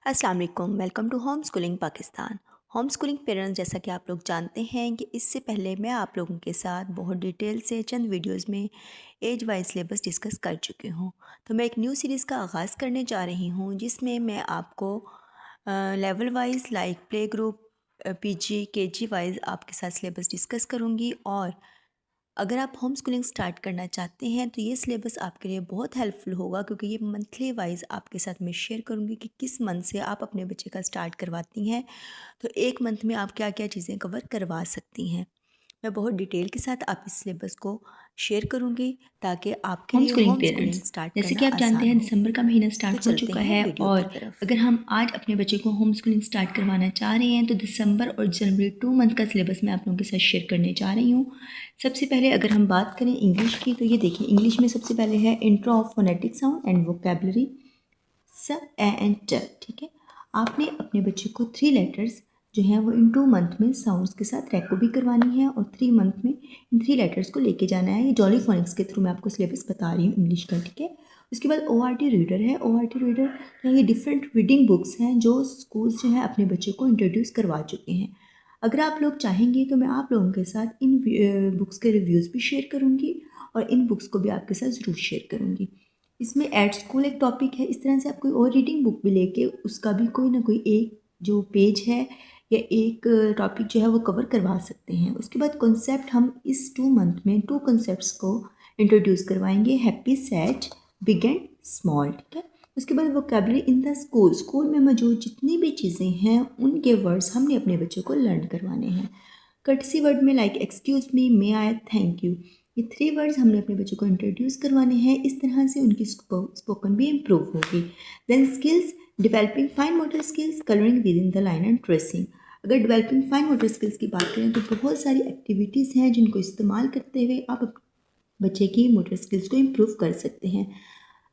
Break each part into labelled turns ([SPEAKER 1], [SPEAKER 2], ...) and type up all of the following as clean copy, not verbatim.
[SPEAKER 1] अस्सलाम वालेकुम, welcome to home schooling Pakistan. Home schooling parents, जैसा कि आप लोग जानते हैं कि इससे पहले मैं आप लोगों के साथ बहुत डिटेल से चंद वीडियोस में एज वाइज सिलेबस डिस्कस कर चुकी हूँ। तो मैं एक न्यू सीरीज़ का आगाज़ करने जा रही हूँ जिसमें मैं आपको level wise like play group, PG, KG wise आपके साथ सिलेबस डिस्कस करूँगी। और अगर आप होम स्कूलिंग स्टार्ट करना चाहते हैं तो ये सिलेबस आपके लिए बहुत हेल्पफुल होगा, क्योंकि ये मंथली वाइज आपके साथ मैं शेयर करूँगी कि किस मंथ से आप अपने बच्चे का स्टार्ट करवाती हैं। तो एक मंथ में आप क्या क्या चीज़ें कवर करवा सकती हैं। मैं बहुत डिटेल के साथ आप इस सिलेबस को शेयर करूँगी ताकि आपके
[SPEAKER 2] होम
[SPEAKER 1] लिए
[SPEAKER 2] schooling
[SPEAKER 1] home schooling
[SPEAKER 2] parents,
[SPEAKER 1] start
[SPEAKER 2] जैसे
[SPEAKER 1] करना
[SPEAKER 2] कि आप जानते
[SPEAKER 1] आसान
[SPEAKER 2] हैं
[SPEAKER 1] हो।
[SPEAKER 2] दिसंबर का महीना
[SPEAKER 1] तो
[SPEAKER 2] स्टार्ट हो
[SPEAKER 1] चलते
[SPEAKER 2] चुका
[SPEAKER 1] हैं
[SPEAKER 2] है
[SPEAKER 1] वीडियो की
[SPEAKER 2] और
[SPEAKER 1] तरफ।
[SPEAKER 2] अगर हम आज अपने बच्चे को होम स्कूलिंग स्टार्ट करवाना चाह रहे हैं तो दिसंबर और जनवरी 2 मंथ का सिलेबस मैं आप लोगों के साथ शेयर करने जा रही हूँ। सबसे पहले अगर हम बात करें इंग्लिश की, तो ये देखिए इंग्लिश में सबसे पहले है intro of phonetic sound and vocabulary, स एंड ट। ठीक है, आपने अपने बच्चे को 3 लेटर्स जो हैं वो इन 2 मंथ में साउंड्स के साथ रैको भी करवानी है और 3 मंथ में इन 3 लेटर्स को लेके जाना है। ये जॉली फोनिक्स के थ्रू मैं आपको सिलेबस बता रही हूँ इंग्लिश का। ठीक है, उसके बाद ORT रीडर है। ORT रीडर ये डिफरेंट रीडिंग बुक्स हैं जो स्कूल्स जो है अपने बच्चे को इंट्रोड्यूस करवा चुके हैं। अगर आप लोग चाहेंगे तो मैं आप लोगों के साथ इन बुक्स के रिव्यूज़ भी शेयर करूँगी और इन बुक्स को भी आपके साथ ज़रूर शेयर करूँगी। इसमें एट स्कूल एक टॉपिक है। इस तरह से आप कोई और रीडिंग बुक भी लेके उसका भी कोई ना कोई एक जो पेज है या एक टॉपिक जो है वो कवर करवा सकते हैं। उसके बाद कॉन्सेप्ट हम इस 2 मंथ में 2 कॉन्सेप्ट्स को इंट्रोड्यूस करवाएंगे, happy, sad, big and small. ठीक है, उसके बाद vocabulary in the school. School में मौजूद जितनी भी चीज़ें हैं उनके वर्ड्स हमने अपने बच्चों को लर्न करवाने हैं। कर्टसी वर्ड में like excuse me, may I, thank you, ये 3 वर्ड्स हमने अपने बच्चों को इंट्रोड्यूस करवाने हैं। इस तरह से उनकी स्पोकन भी इम्प्रूव होगी। Then skills, developing fine motor skills, colouring within the line and tracing. अगर डेवलपिंग फाइन मोटर स्किल्स की बात करें तो बहुत सारी एक्टिविटीज़ हैं जिनको इस्तेमाल करते हुए आप बच्चे की मोटर स्किल्स को इम्प्रूव कर सकते हैं।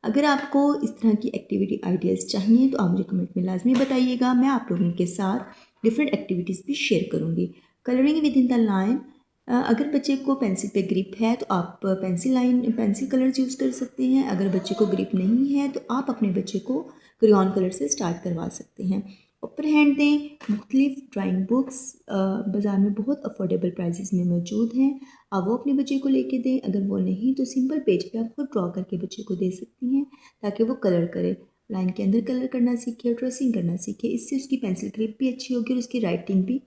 [SPEAKER 2] अगर आपको इस तरह की एक्टिविटी आइडियाज़ चाहिए तो आप मुझे कमेंट में लाजमी बताइएगा। मैं आप लोगों के साथ डिफरेंट एक्टिविटीज़ भी शेयर करूँगी। Colouring within the line, अगर बच्चे को पेंसिल पे ग्रिप है तो आप पेंसिल कलर्स यूज़ कर सकते हैं। अगर बच्चे को ग्रिप नहीं है तो आप अपने बच्चे को क्रेयॉन कलर से स्टार्ट करवा सकते हैं। ऊपर हैंड दें। मुख्तलिफ ड्राइंग बुक्स बाज़ार में बहुत अफोर्डेबल प्राइसेस में मौजूद हैं, आप वो अपने बच्चे को लेके दें। अगर वो नहीं तो सिंपल पेज पे आप खुद ड्रॉ करके बच्चे को दे सकती हैं ताकि वो कलर करे, लाइन के अंदर कलर करना सीखे, ट्रेसिंग करना सीखे। इससे उसकी पेंसिल ग्रिप भी अच्छी होगी और उसकी राइटिंग भी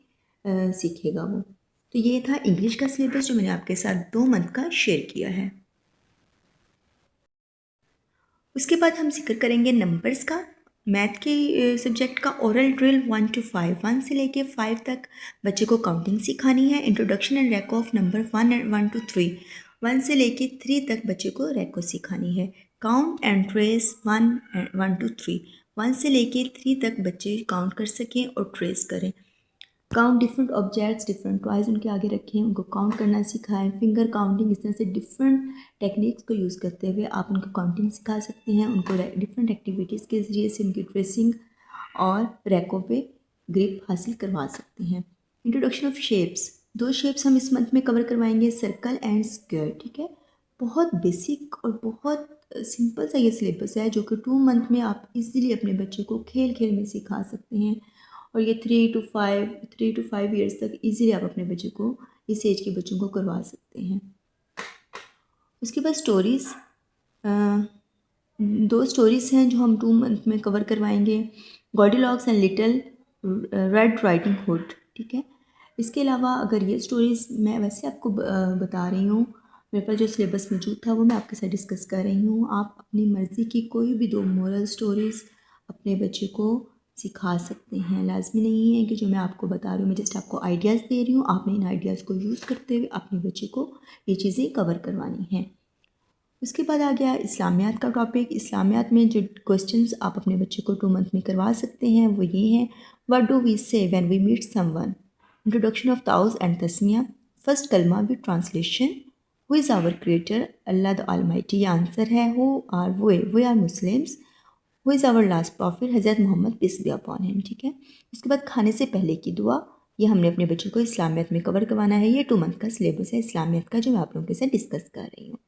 [SPEAKER 2] सीखेगा वो। तो ये था इंग्लिश का सिलेबस जो मैंने आपके साथ 2 मंथ का शेयर किया है। उसके बाद हम जिक्र करेंगे नंबर्स का। मैथ के सब्जेक्ट का ओरल ड्रिल 1 to 5, 1 से लेके 5 तक बच्चे को काउंटिंग सिखानी है। इंट्रोडक्शन एंड रैको ऑफ नंबर 1 to 3, 1 से लेके 3 तक बच्चे को रैको सिखानी है। काउंट एंड ट्रेस 1 to 3, 1 से लेके 3 तक बच्चे काउंट कर सकें और ट्रेस करें। Count different objects, different toys उनके आगे रखें, उनको काउंट करना सिखाएं। फिंगर काउंटिंग, इस तरह से डिफरेंट टेक्निक्स को यूज़ करते हुए आप उनको काउंटिंग सिखा सकती हैं। उनको डिफरेंट एक्टिविटीज़ के ज़रिए से उनकी ट्रेसिंग और रैकों पे ग्रिप हासिल करवा सकते हैं। इंट्रोडक्शन ऑफ शेप्स, 2 शेप्स हम इस मंथ में कवर करवाएंगे, सर्कल एंड स्क्वायर। ठीक है, बहुत बेसिक और बहुत सिंपल सा ये सिलेबस है जो कि 2 मंथ में आप इजीली अपने बच्चे को खेल खेल में सिखा सकते हैं। और ये 3 to 5 ईयर्स तक इजीली आप अपने बच्चे को, इस एज के बच्चों को करवा सकते हैं। उसके बाद स्टोरीज़, 2 स्टोरीज़ हैं जो हम 2 मंथ में कवर करवाएंगे, Goldilocks and Little Red Riding Hood. ठीक है, इसके अलावा अगर ये स्टोरीज़ मैं वैसे आपको बता रही हूँ, मेरे पास जो सिलेबस मौजूद था वो मैं आपके साथ डिस्कस कर रही हूँ। आप अपनी मर्ज़ी की कोई भी 2 मोरल स्टोरीज़ अपने बच्चे को सिखा सकते हैं। लाजमी नहीं है कि जो मैं आपको बता रही हूँ, मैं जस्ट आपको आइडियाज़ दे रही हूँ, आपने इन आइडियाज़ को यूज़ करते हुए अपने बच्चे को ये चीज़ें कवर करवानी हैं। उसके बाद आ गया इस्लामियात का टॉपिक। इस्लामियात में जो क्वेश्चंस आप अपने बच्चे को 2 मंथ में करवा सकते हैं वो ये हैं। What do we say when we meet someone, introduction of ताउज़ एंड तस्मिया, फर्स्ट कलमा with translation, who is our creator, Allah the almighty, ये आंसर है। Who are we are Muslims, who is our last prophet, हज़रत Muhammad peace be upon him. ठीक है, उसके बाद खाने से पहले की दुआ, ये हमने अपने बच्चों को इस्लामियत में कवर करवाना है। ये 2 मंथ का सिलेबस है इस्लामियत का जो मैं आप लोगों के साथ डिस्कस कर रही हूँ।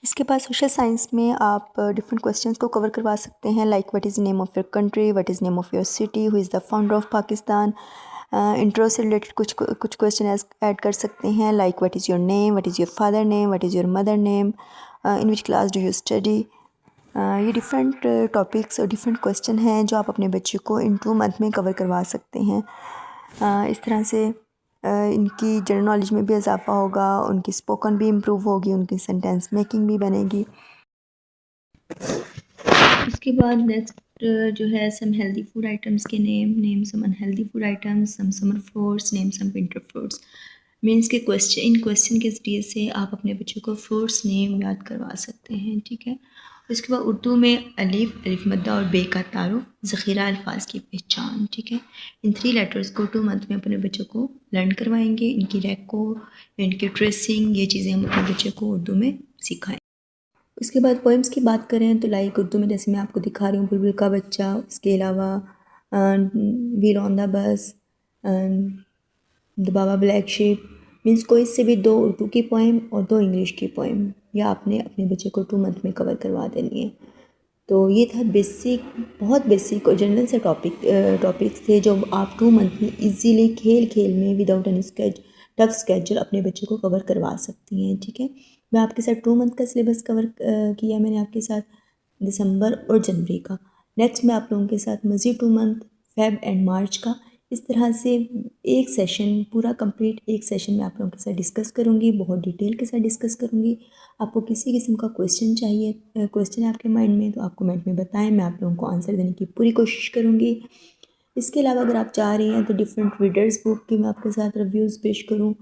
[SPEAKER 1] इसके बाद सोशल साइंस में आप डिफरेंट क्वेश्चंस को कवर करवा सकते हैं, like what is name of your country, what is name of your city, who is the founder of Pakistan. Intro से रिलेटेड कुछ क्वेश्चन ऐड कर सकते हैं, like what is your name, what is your father name, what is your mother name, in which class do you study. ये different topics और different question हैं जो आप अपने बच्चे को इन 2 मंथ में कवर करवा सकते हैं। इस तरह से इनकी जनरल नॉलेज में भी इजाफ़ा होगा, उनकी स्पोकन भी इम्प्रूव होगी, उनकी सेंटेंस मेकिंग भी बनेगी।
[SPEAKER 2] उसके बाद नेक्स्ट जो है सम हेल्दी फूड आइटम्स के name some unhealthy food items, some summer fruits, name some winter fruits. Means के इन क्वेश्चन के ज़रिए से आप अपने बच्चों को फ्रूट्स नेम याद करवा सकते हैं, ठीक है। उसके बाद उर्दू में अलिफ, अलिफ मद्दा और बे का तारुफ, ज़ख़ीरा अल्फाज की पहचान, ठीक है। इन 3 लेटर्स को 2 मंथ में अपने बच्चों को लर्न करवाएंगे। इनकी रैको, इनकी ट्रेसिंग, ये चीज़ें हम अपने बच्चे को उर्दू में सिखाएँ। उसके बाद पोइम्स की बात करें तो लाइक उर्दू में जैसे मैं आपको दिखा रही हूँ बुलबुल का बच्चा, उसके अलावा wheel on the bus, the baa baa black ship. Means कोई से भी 2 उर्दू की पोइम और 2 इंग्लिश की पोइम या आपने अपने बच्चे को 2 मंथ में कवर करवा देनी है। तो ये था बेसिक, बहुत बेसिक और जनरल से टॉपिक्स थे जो आप 2 मंथ में इजीली खेल में विदाउट एनी टफ स्केड्यूल अपने बच्चे को कवर करवा सकती हैं, ठीक है। मैं आपके साथ 2 मंथ का सिलेबस कवर किया मैंने आपके साथ, दिसंबर और जनवरी का। नेक्स्ट मैं आप लोगों के साथ मज़ीद 2 मंथ फेब एंड मार्च का, इस तरह से एक सेशन पूरा कंप्लीट एक सेशन में आप लोगों के साथ डिस्कस करूँगी, बहुत डिटेल के साथ डिस्कस करूँगी। आपको किसी किस्म का क्वेश्चन चाहिए, क्वेश्चन है आपके माइंड में तो आप कमेंट में बताएं, मैं आप लोगों को आंसर देने की पूरी कोशिश करूँगी। इसके अलावा अगर आप चाह रही हैं तो डिफरेंट रीडर्स बुक की मैं आपके साथ रिव्यूज़ पेश करूँ,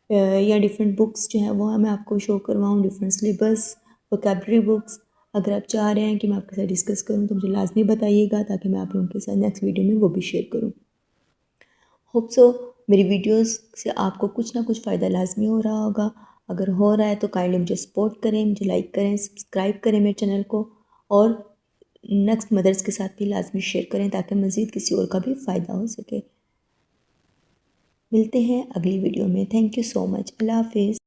[SPEAKER 2] या डिफरेंट बुक्स जो हैं वो मैं आपको शो करवाऊँ, डिफरेंट सिलेबस, वोकैबलरी बुक्स। अगर आप चाह रहे हैं कि मैं आपके साथ डिस्कस करूँ तो मुझे लाजमी बताइएगा ताकि मैं आप लोगों के साथ नेक्स्ट वीडियो में वो भी शेयर करूँ। होप सो मेरी वीडियोस से आपको कुछ ना कुछ फ़ायदा लाजमी हो रहा होगा। अगर हो रहा है तो काइंडली मुझे सपोर्ट करें, मुझे लाइक करें, सब्सक्राइब करें मेरे चैनल को, और नेक्स्ट मदर्स के साथ भी लाजमी शेयर करें ताकि मज़ीद किसी और का भी फ़ायदा हो सके। मिलते हैं अगली वीडियो में। Thank you so much. Allah हाफिज़।